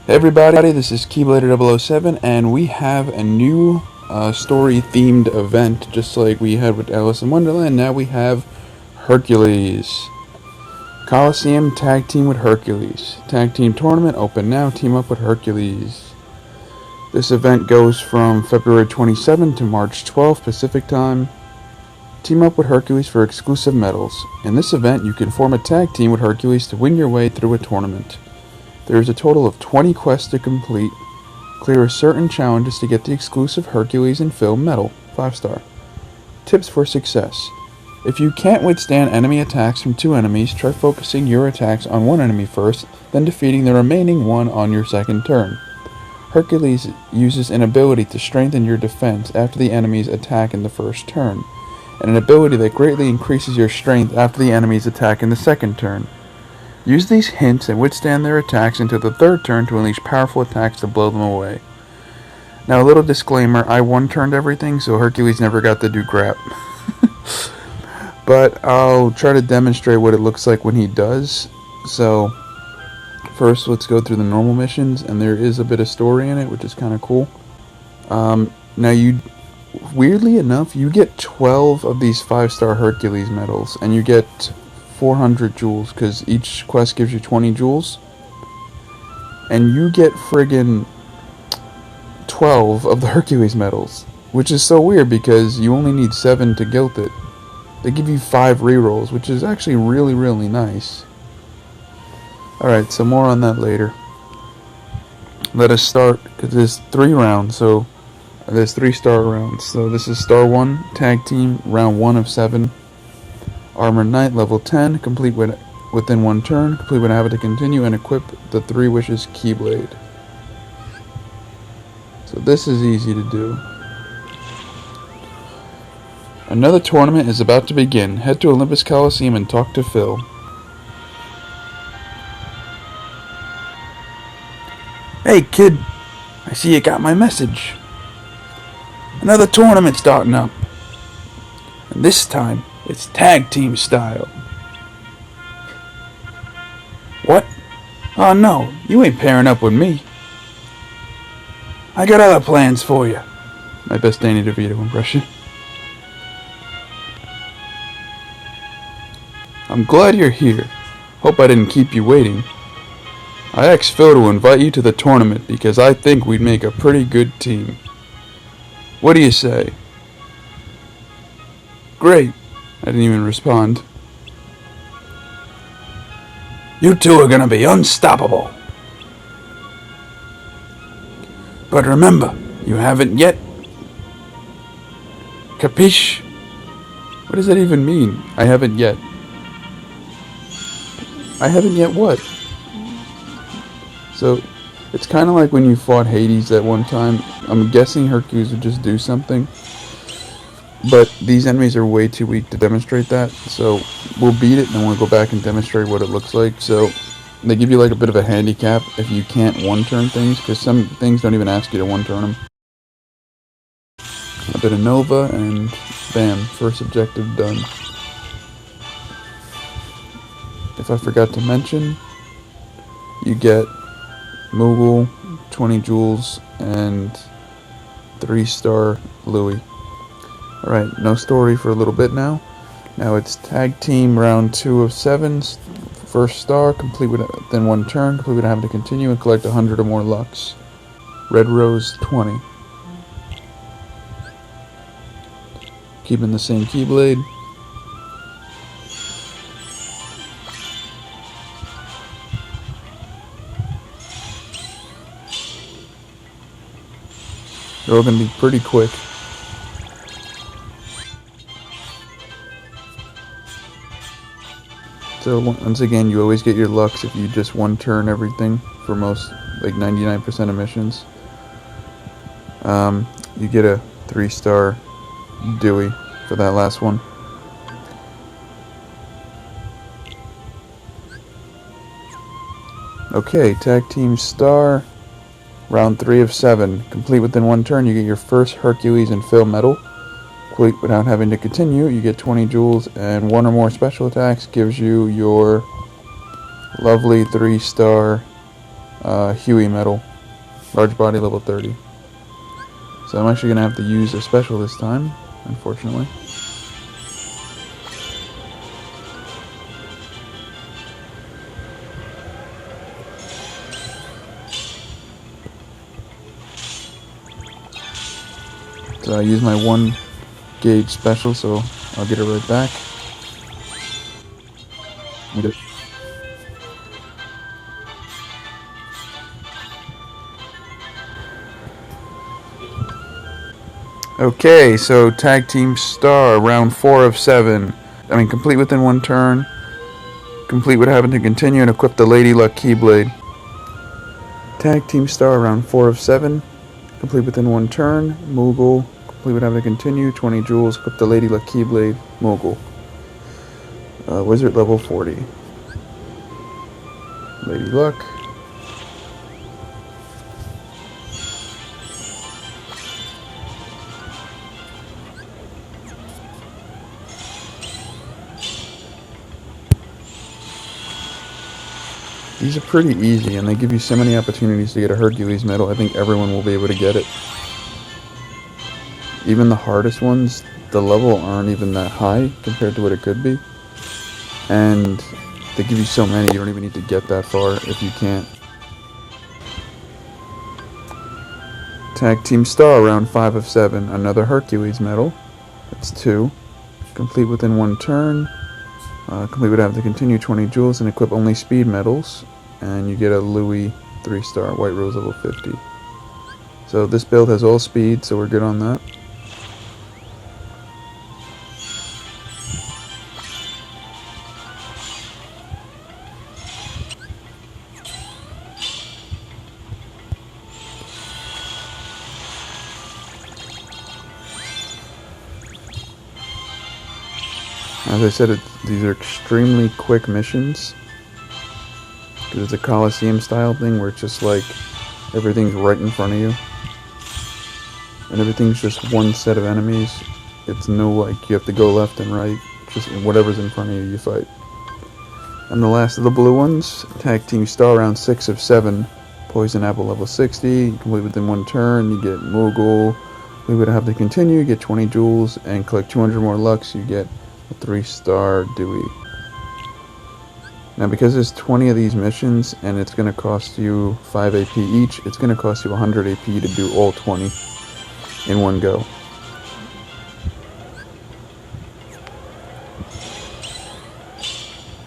Hey everybody, this is Keyblader007, and we have a new story-themed event, just like we had with Alice in Wonderland. Now we have Hercules. Coliseum Tag Team with Hercules. Tag Team Tournament open now, team up with Hercules. This event goes from February 27 to March 12 Pacific Time. Team up with Hercules for exclusive medals. In this event, you can form a tag team with Hercules to win your way through a tournament. There is a total of 20 quests to complete. Clear certain challenges to get the exclusive Hercules and Phil medal, 5-star. Tips for success. If you can't withstand enemy attacks from 2 enemies, try focusing your attacks on 1 enemy first, then defeating the remaining 1 on your second turn. Hercules uses an ability to strengthen your defense after the enemy's attack in the first turn, and an ability that greatly increases your strength after the enemy's attack in the second turn. Use these hints and withstand their attacks until the third turn to unleash powerful attacks to blow them away. Now, a little disclaimer, I one-turned everything, so Hercules never got to do crap. But I'll try to demonstrate what it looks like when he does. So, first let's go through the normal missions, and there is a bit of story in it, which is kind of cool. Now, weirdly enough, you get 12 of these 5-star Hercules medals, and you get 400 jewels, because each quest gives you 20 jewels, and you get friggin' 12 of the Hercules medals, which is so weird because you only need 7 to gilt it. They give you 5 rerolls, which is actually really nice. Alright, so more on that later. Let us start, because there's 3 rounds, so there's 3 star rounds. So this is star 1, tag team, round 1 of 7. Armored Knight, level 10, complete within 1 turn, complete when I have it to continue, and equip the 3 Wishes Keyblade. So this is easy to do. Another tournament is about to begin. Head to Olympus Coliseum and talk to Phil. Hey kid, I see you got my message. Another tournament starting up. And this time, it's tag team style. What? Oh no, you ain't pairing up with me. I got other plans for you. My best Danny DeVito impression. I'm glad you're here. Hope I didn't keep you waiting. I asked Phil to invite you to the tournament because I think we'd make a pretty good team. What do you say? Great. I didn't even respond. You two are gonna be unstoppable. But remember, you haven't yet. Capiche? What does that even mean? I haven't yet. I haven't yet what? So, it's kind of like when you fought Hades that one time. I'm guessing Hercules would just do something. But these enemies are way too weak to demonstrate that, so we'll beat it and then we'll go back and demonstrate what it looks like. So they give you like a bit of a handicap if you can't one-turn things, because some things don't even ask you to one-turn them. A bit of Nova, and bam, first objective done. If I forgot to mention, you get Moogle, 20 jewels, and 3-star Louis. Alright, no story for a little bit now. Now it's tag team round 2 of 7. First star, complete within 1 turn, complete without having to continue, and collect 100 or more Lux. Red Rose 20. Keeping the same Keyblade. They're all going to be pretty quick. So once again, you always get your Lux if you just one-turn everything for most, like 99% of missions. You get a 3-star Dewey for that last one. Okay, tag team star, round 3 of 7. Complete within 1 turn, you get your first Hercules and Phil medal. Complete without having to continue, you get 20 jewels, and 1 or more special attacks gives you your lovely 3-star Huey medal. Large body, level 30. So I'm actually going to have to use a special this time, unfortunately. So I use my 1 gauge special, so I'll get it right back. Okay, so Tag Team Star, round 4 of 7. Complete within 1 turn. Complete would happen to continue and equip the Lady Luck Keyblade. Tag Team Star, round 4 of 7. Complete within 1 turn. Moogle. Complete would happen to continue. 20 jewels. Equip the Lady Luck Keyblade. Moogle. Wizard level 40. Lady Luck. These are pretty easy, and they give you so many opportunities to get a Hercules medal. I think everyone will be able to get it. Even the hardest ones, the level aren't even that high compared to what it could be. And they give you so many, you don't even need to get that far if you can't. Tag Team Star, round 5 of 7. Another Hercules medal. That's 2. Complete within 1 turn. Complete would have to continue 20 jewels and equip only speed medals. And you get a Louis 3-star, White Rose level 50. So this build has all speed, so we're good on that. As I said, these are extremely quick missions. It's a Coliseum style thing where it's just like everything's right in front of you. And everything's just one set of enemies. It's no like you have to go left and right. Just whatever's in front of you, you fight. And the last of the blue ones, Tag Team Star, round 6 of 7. Poison Apple level 60. Complete within 1 turn. You get Moogle. We would have to continue. You get 20 jewels and collect 200 more Lux. You get a 3-star Dewey. Now because there's 20 of these missions and it's going to cost you 5 AP each, it's going to cost you 100 AP to do all 20 in one go.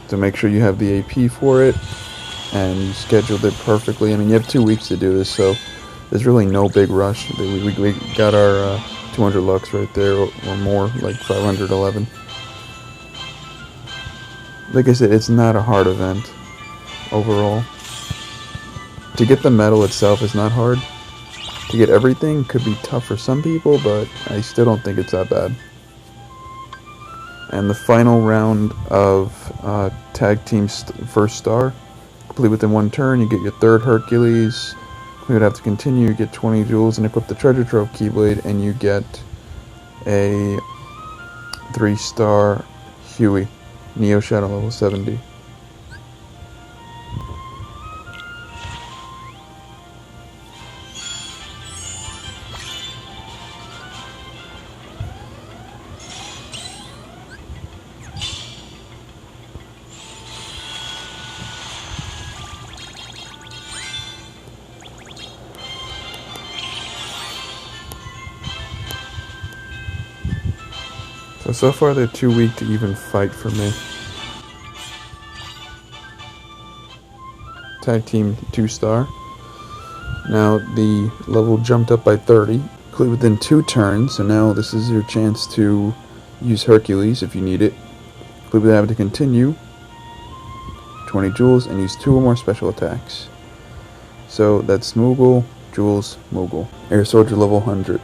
So make sure you have the AP for it and you scheduled it perfectly. You have 2 weeks to do this, so there's really no big rush. We got our 200 Lux right there, or more, like 511. Like I said, it's not a hard event overall. To get the medal itself is not hard. To get everything could be tough for some people, but I still don't think it's that bad. And the final round of Tag Team's first star, complete within 1 turn, you get your 3rd Hercules. We would have to continue, you get 20 jewels and equip the Treasure Trove Keyblade, and you get a 3-star Huey. Neo Shadow level 70. So far they're too weak to even fight for me. Tag Team 2-star. Now the level jumped up by 30. Complete within 2 turns, so now this is your chance to use Hercules if you need it. Complete would have to continue. 20 jewels and use 2 or more special attacks. So that's Moogle, Jewels, Moogle. Air Soldier level 100.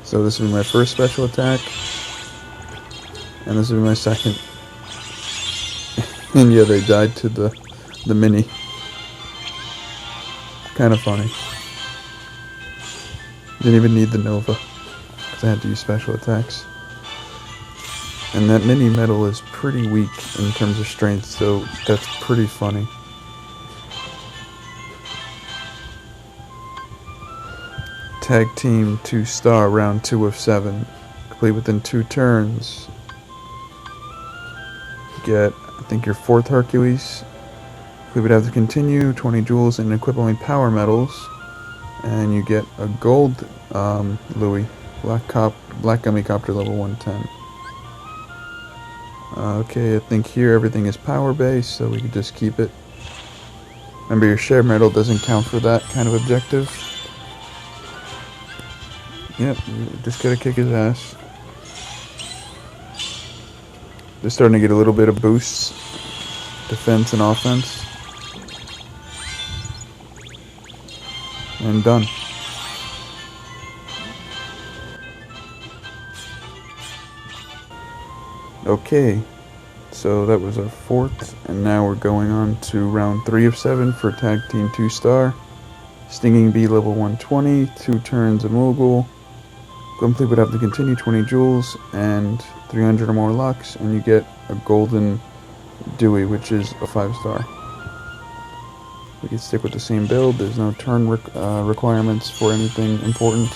So this will be my first special attack, and this will be my second. And yeah, they died to the mini. Kind of funny. Didn't even need the Nova, because I had to use special attacks. And that mini metal is pretty weak in terms of strength, so that's pretty funny. Tag team 2-star, round 2 of 7. Complete within 2 turns. Get, I think, your 4th Hercules. We would have to continue, 20 jewels, and equip only power medals. And you get a gold Louis, Black Gummy Copter level 110. Okay, I think here everything is power based, so we can just keep it. Remember, your share medal doesn't count for that kind of objective. Yep, just gotta kick his ass. They're starting to get a little bit of boosts, defense and offense. And done. Okay, so that was our 4th, and now we're going on to round 3 of 7 for Tag Team 2-star. Stinging Bee level 120, 2 turns of Moogle. Complete would have to continue, 20 jewels, and 300 or more lux, and you get a golden Dewey, which is a 5-star. We can stick with the same build, there's no turn requirements for anything important.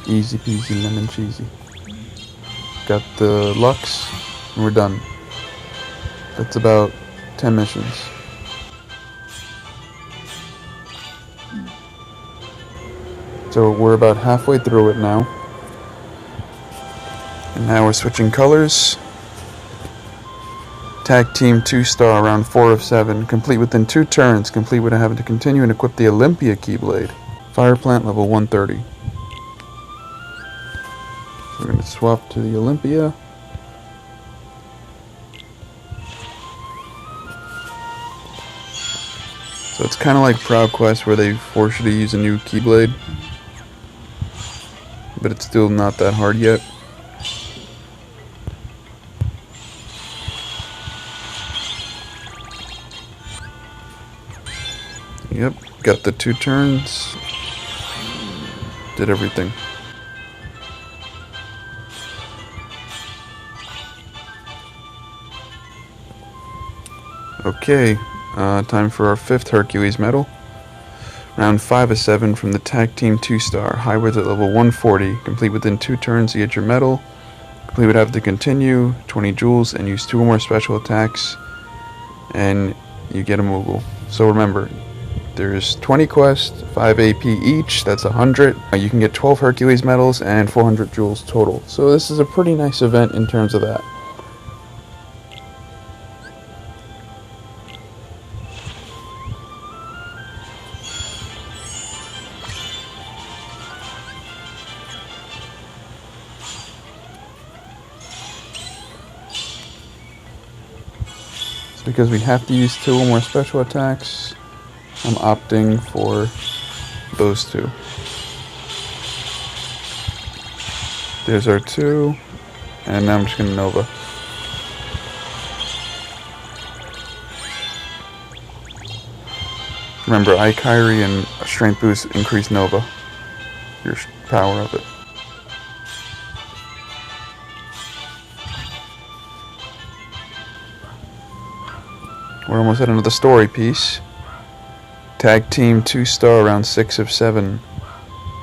Easy peasy lemon cheesy. Got the lux, and we're done. That's about 10 missions. So we're about halfway through it now. And now we're switching colors. Tag Team 2-star, round 4 of 7. Complete within 2 turns. Complete without having to continue and equip the Olympia Keyblade. Fire Plant level 130. So we're going to swap to the Olympia. So it's kind of like Proud Quest where they force you to use a new Keyblade. But it's still not that hard yet. Yep, got the 2 turns. Did everything. Okay, time for our 5th Hercules medal. Round 5 of 7 from the Tag Team 2-star. High Wizard at level 140. Complete within 2 turns to get your medal. Complete would have to continue, 20 jewels, and use 2 or more special attacks. And you get a Moogle. So remember, there's 20 quests, 5 AP each, that's 100. You can get 12 Hercules medals and 400 jewels total. So this is a pretty nice event in terms of that. Because we have to use 2 or more special attacks, I'm opting for those 2. There's our 2, and now I'm just going to Nova. Remember, Kyrie and Strength Boost increase Nova, your power of it. We're almost at another story piece. Tag Team 2-star, round 6 of 7.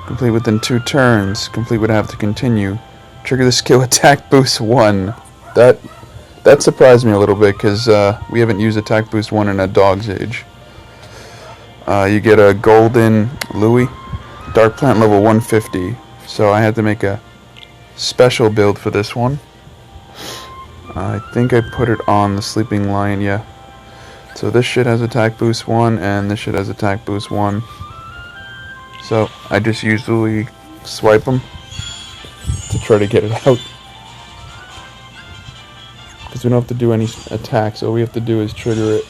Complete within 2 turns. Complete would have to continue. Trigger the skill Attack Boost 1. That surprised me a little bit because we haven't used Attack Boost 1 in a dog's age. You get a golden Louis, Dark Plant level 150. So I had to make a special build for this one. I think I put it on the Sleeping Lion, yeah. So this shit has Attack Boost 1, and this shit has Attack Boost 1. So I just usually swipe them to try to get it out. Because we don't have to do any attacks, all we have to do is trigger it.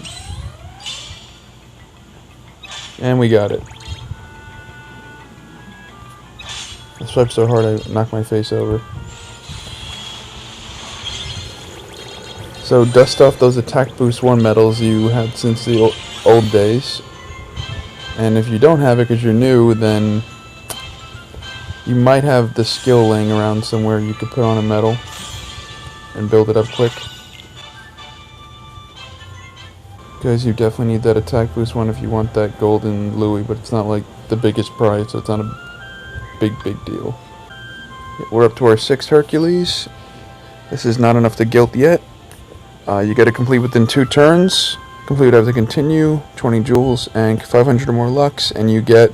And we got it. I swiped so hard I knocked my face over. So dust off those attack boost 1 medals you had since the old days. And if you don't have it because you're new, then you might have the skill laying around somewhere you could put on a medal and build it up quick. Guys, you definitely need that attack boost 1 if you want that golden Louis, but it's not like the biggest prize, so it's not a big deal. We're up to our 6th Hercules. This is not enough to guilt yet. You got to complete within 2 turns. Complete would have to continue, 20 jewels, and 500 or more lux, and you get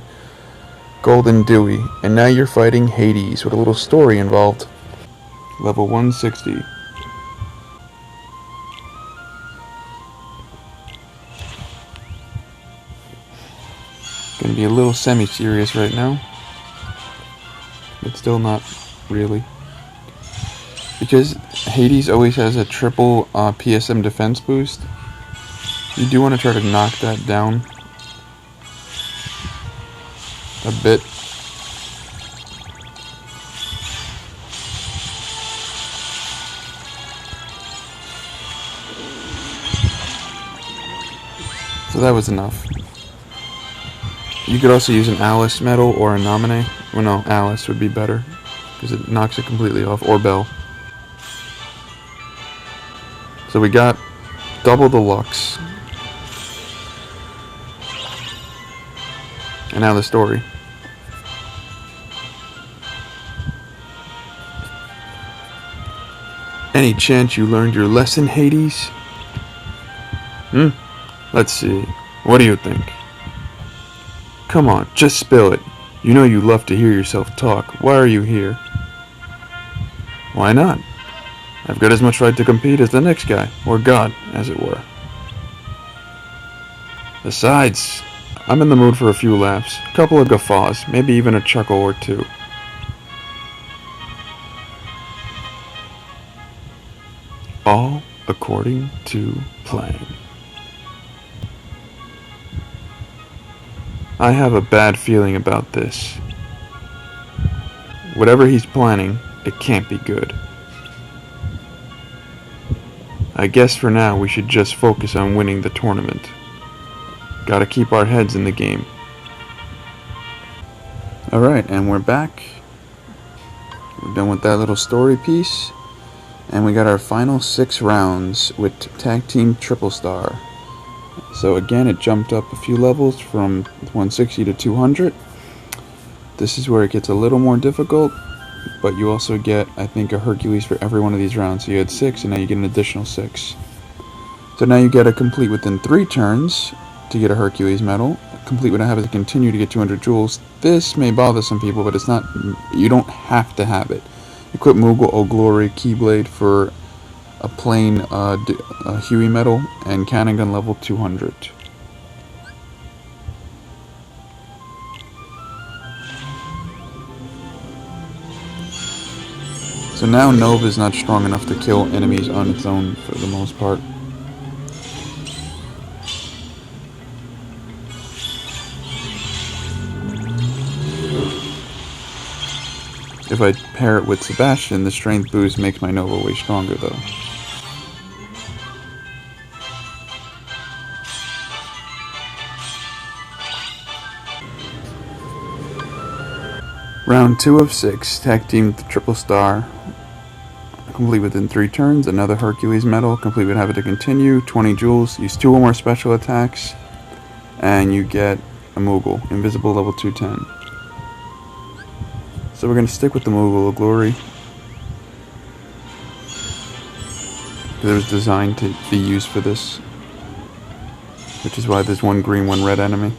Golden Dewey. And now you're fighting Hades with a little story involved. Level 160. Gonna be a little semi-serious right now, but still not really. Because Hades always has a triple PSM defense boost, you do want to try to knock that down a bit. So that was enough. You could also use an Alice medal or a Nominee. Well, no, Alice would be better because it knocks it completely off, or Belle. So we got double the lux. And now the story. Any chance you learned your lesson, Hades? Let's see. What do you think? Come on, just spill it. You know you love to hear yourself talk. Why are you here? Why not? I've got as much right to compete as the next guy, or God, as it were. Besides, I'm in the mood for a few laughs, a couple of guffaws, maybe even a chuckle or two. All according to plan. I have a bad feeling about this. Whatever he's planning, it can't be good. I guess for now we should just focus on winning the tournament. Gotta keep our heads in the game. Alright, and we're back. We're done with that little story piece. And we got our final 6 rounds with Tag Team Triple Star. So again, it jumped up a few levels from 160 to 200. This is where it gets a little more difficult, but you also get, I think, a Hercules for every one of these rounds. So you had 6, and now you get an additional 6. So now you get to complete within 3 turns to get a Hercules medal. Complete would have to continue to get 200 jewels. This may bother some people, but it's not. You don't have to have it. Equip Moogle O Glory Keyblade for a plain Huey medal and cannon gun level 200. So now Nova is not strong enough to kill enemies on its own for the most part. If I pair it with Sebastian, the strength boost makes my Nova way stronger though. Round 2 of 6, Tag Team Triple Star. Complete within 3 turns, another Hercules medal. Complete would have it to continue, 20 jewels, use 2 or more special attacks, and you get a Moogle, Invisible level 210. So we're going to stick with the Moogle of Glory. It was designed to be used for this, which is why there's 1 green, 1 red enemy.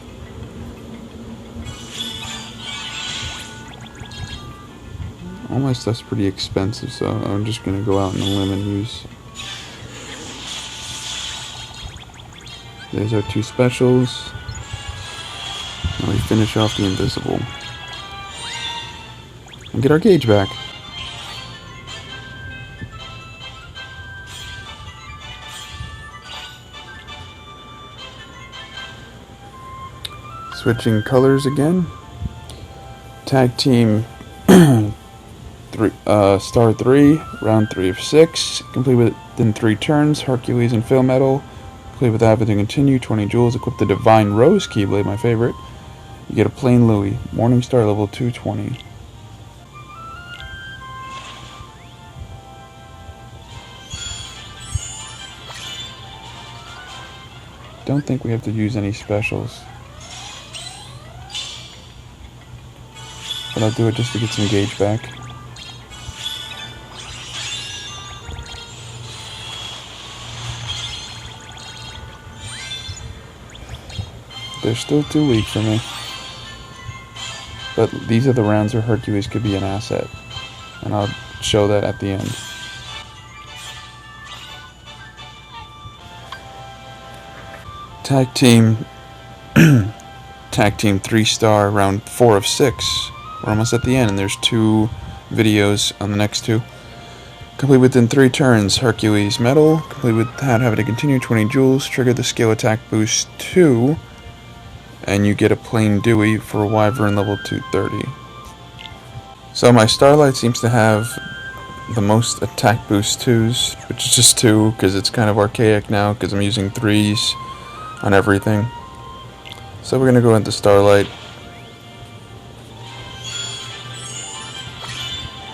All my stuff's pretty expensive, so I'm just going to go out on a limb and use. There's our 2 specials. Now we finish off the Invisible. And get our gauge back. Switching colors again. Tag Team 3 Star 3, round 3 of 6. Complete within 3 turns. Hercules and Phil medal. Complete with Having to Continue. 20 jewels. Equip the Divine Rose Keyblade, my favorite. You get a plain Louis. Morningstar level 220. Don't think we have to use any specials. But I'll do it just to get some gauge back. They're still too weak for me. But these are the rounds where Hercules could be an asset. And I'll show that at the end. Tag team 3-star, round 4 of 6. We're almost at the end, and there's 2 videos on the next 2. Complete within 3 turns. Hercules medal. Complete without having to continue. 20 jewels. Trigger the skill attack boost 2. And you get a plain Dewey for a Wyvern level 230. So my Starlight seems to have the most attack boost 2s, which is just 2 because it's kind of archaic now because I'm using 3s on everything. So we're going to go into Starlight.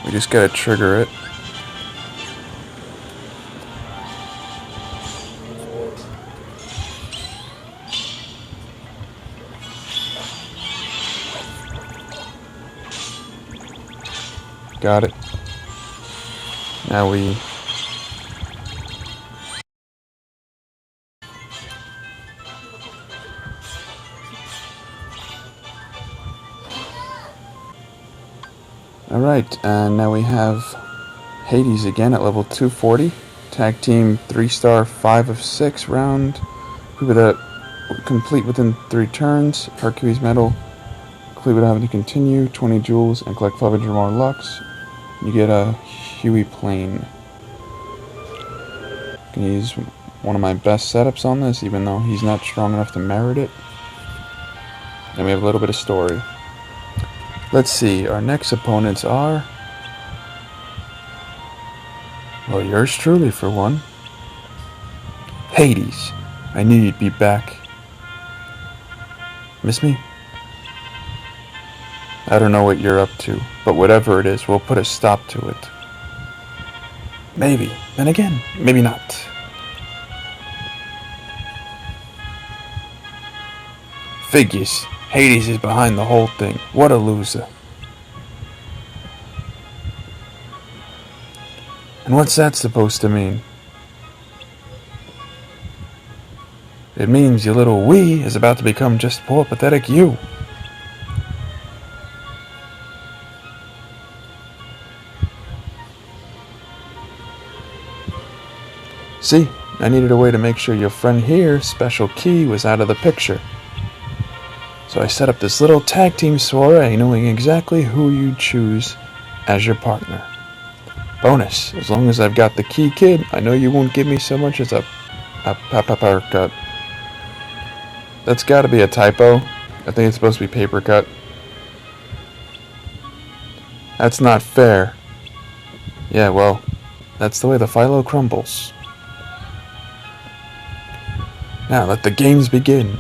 We just got to trigger it. Got it. Now we... Alright, and now we have Hades again at level 240. Tag team 3-star, 5 of 6 round. With a complete within 3 turns. Hercules medal. Complete without having to continue. 20 jewels and collect 500 more Lux. You get a Huey Plane. Can use one of my best setups on this, even though he's not strong enough to merit it. And we have a little bit of story. Let's see, our next opponents are... well, yours truly for one. Hades, I knew you'd be back. Miss me? I don't know what you're up to, but whatever it is, we'll put a stop to it. Maybe. Then again, maybe not. Figures. Hades is behind the whole thing. What a loser. And what's that supposed to mean? It means your little we is about to become just poor, pathetic you. See, I needed a way to make sure your friend here's special key was out of the picture. So I set up this little tag team soiree knowing exactly who you'd choose as your partner. Bonus, as long as I've got the key kid, I know you won't give me so much as a paper cut. That's gotta be a typo. I think it's supposed to be paper cut. That's not fair. Yeah, well, that's the way the phyllo crumbles. Now let the games begin.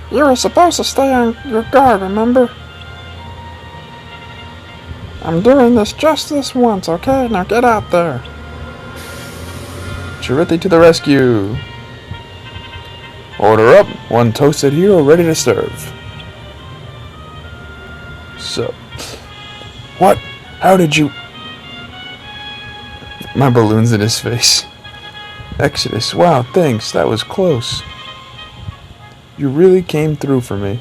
You were supposed to stay on your guard, remember? I'm doing this just this once, okay? Now get out there. Charithi to the rescue. Order up. One toasted hero ready to serve. So, what? How did you... My balloon's in his face. Exodus, wow, thanks, that was close. You really came through for me.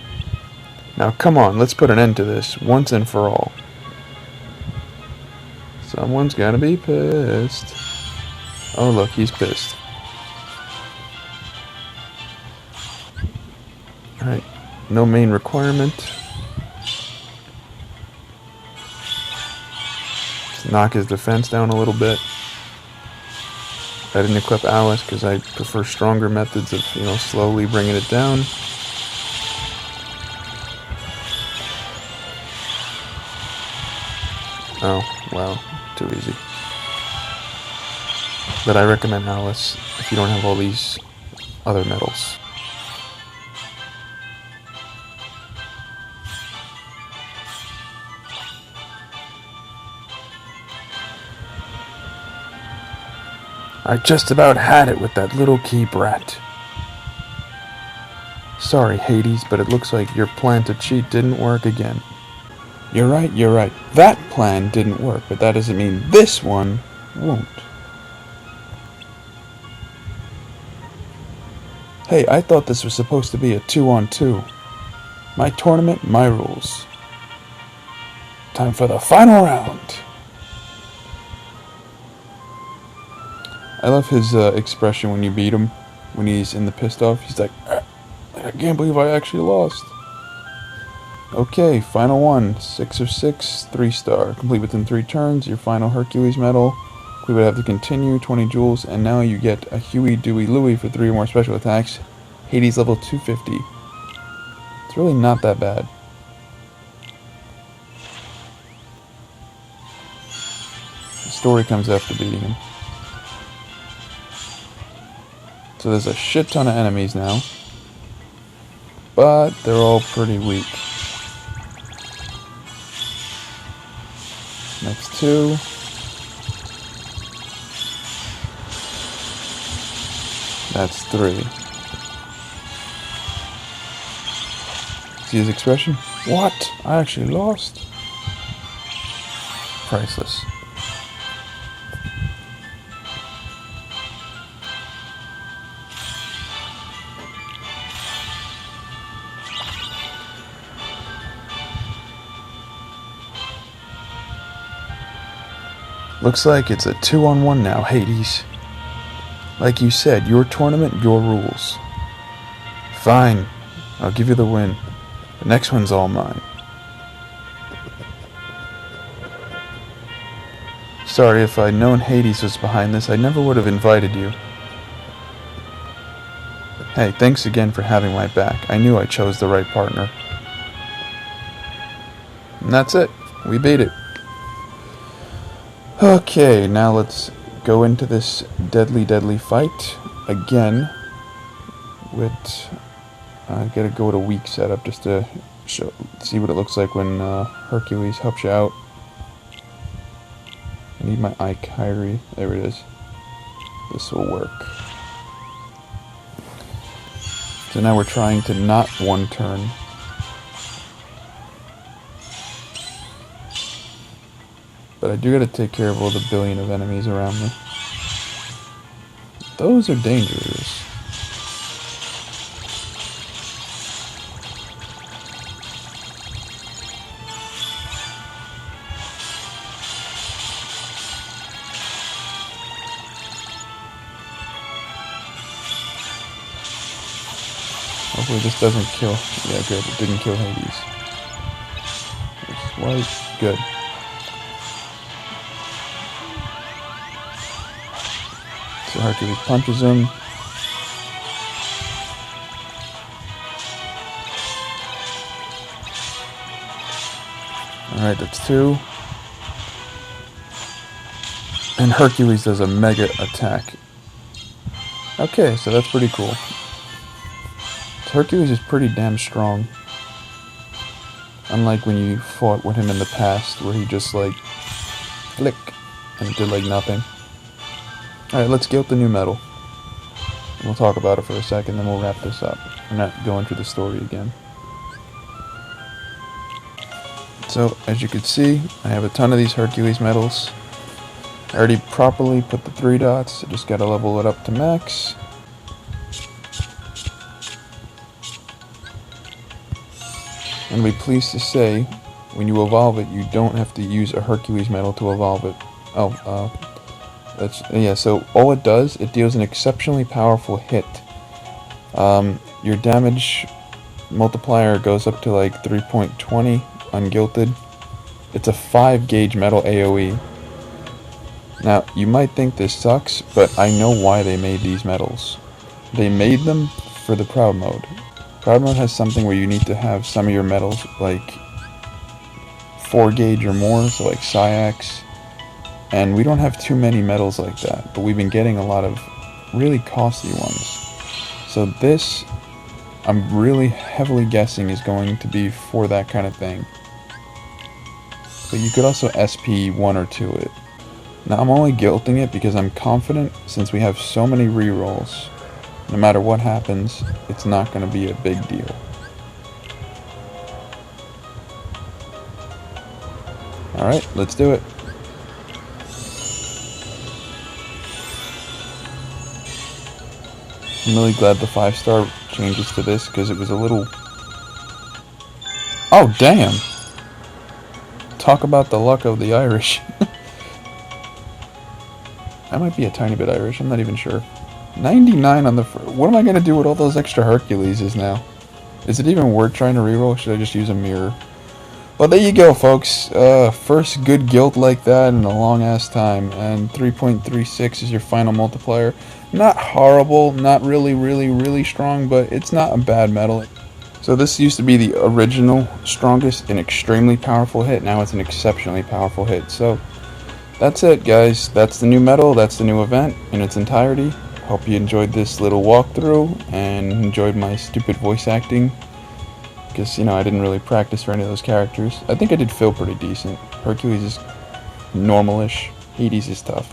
Now come on, let's put an end to this, once and for all. Someone's gonna be pissed. Oh look, he's pissed. Alright, no main requirement. Just knock his defense down a little bit. I didn't equip Alice because I prefer stronger methods of, slowly bringing it down. Oh, wow. Too easy. But I recommend Alice if you don't have all these other medals. I just about had it with that little key brat. Sorry, Hades, but it looks like your plan to cheat didn't work again. You're right. That plan didn't work, but that doesn't mean this one won't. Hey, I thought this was supposed to be a 2-on-2. My tournament, my rules. Time for the final round. I love his expression when you beat him, when he's in the pissed off. He's like, I can't believe I actually lost. Okay, final one. 6 of 6, 3-star. Complete within 3 turns. Your final Hercules medal. We would have to continue, 20 jewels, and now you get a Huey, Dewey, Louie for 3 or more special attacks. Hades level 250. It's really not that bad. The story comes after beating him. So there's a shit ton of enemies now, but they're all pretty weak. Next 2. That's 3. See his expression? What? I actually lost? Priceless. Looks like it's a 2-on-1 now, Hades. Like you said, your tournament, your rules. Fine, I'll give you the win. The next one's all mine. Sorry, if I'd known Hades was behind this, I never would have invited you. Hey, thanks again for having my back. I knew I chose the right partner. And that's it. We beat it. Okay, now let's go into this deadly fight again. I gotta go with a weak setup just to see what it looks like when Hercules helps you out. I need my Kyrie. There it is. This will work. So now we're trying to not one turn. But I do gotta take care of all the billion of enemies around me. Those are dangerous. Hopefully this doesn't kill. Yeah, good. It didn't kill Hades. Which was good. So Hercules punches him. Alright, that's 2. And Hercules does a mega attack. Okay, so that's pretty cool. Hercules is pretty damn strong. Unlike when you fought with him in the past, where he just like flick and did like nothing. Alright, let's get the new medal. We'll talk about it for a second, then we'll wrap this up. We're not going through the story again. So, as you can see, I have a ton of these Hercules medals. I already properly put the 3 dots, I just gotta level it up to max. And be pleased to say, when you evolve it, you don't have to use a Hercules medal to evolve it. So all it does, it deals an exceptionally powerful hit. Your damage multiplier goes up to like 3.20 ungilted. It's a 5 gauge metal AoE. Now, you might think this sucks, but I know why they made these medals. They made them for the Proud Mode. Proud Mode has something where you need to have some of your medals, like, 4 gauge or more, so like Syax. And we don't have too many medals like that, but we've been getting a lot of really costly ones. So this, I'm really heavily guessing, is going to be for that kind of thing. But you could also SP 1 or 2 it. Now I'm only guilting it because I'm confident, since we have so many rerolls, no matter what happens, it's not going to be a big deal. Alright, let's do it. I'm really glad the 5-star changes to this, because it was a little... Oh, damn! Talk about the luck of the Irish. I might be a tiny bit Irish, I'm not even sure. 99 on the... What am I going to do with all those extra Herculeses now? Is it even worth trying to reroll? Should I just use a mirror? Well, there you go, folks. First good guilt like that in a long-ass time. And 3.36 is your final multiplier. Not horrible, not really strong, but it's not a bad medal. So this used to be the original strongest and extremely powerful hit. Now it's an exceptionally powerful hit. So that's it, guys. That's the new medal. That's the new event in its entirety. Hope you enjoyed this little walkthrough and enjoyed my stupid voice acting. Because, you know, I didn't really practice for any of those characters. I think I did Phil pretty decent. Hercules is normal-ish. Hades is tough.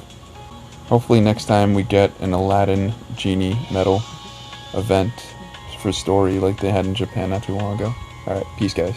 Hopefully next time we get an Aladdin Genie medal event for story like they had in Japan not too long ago. Alright, peace guys.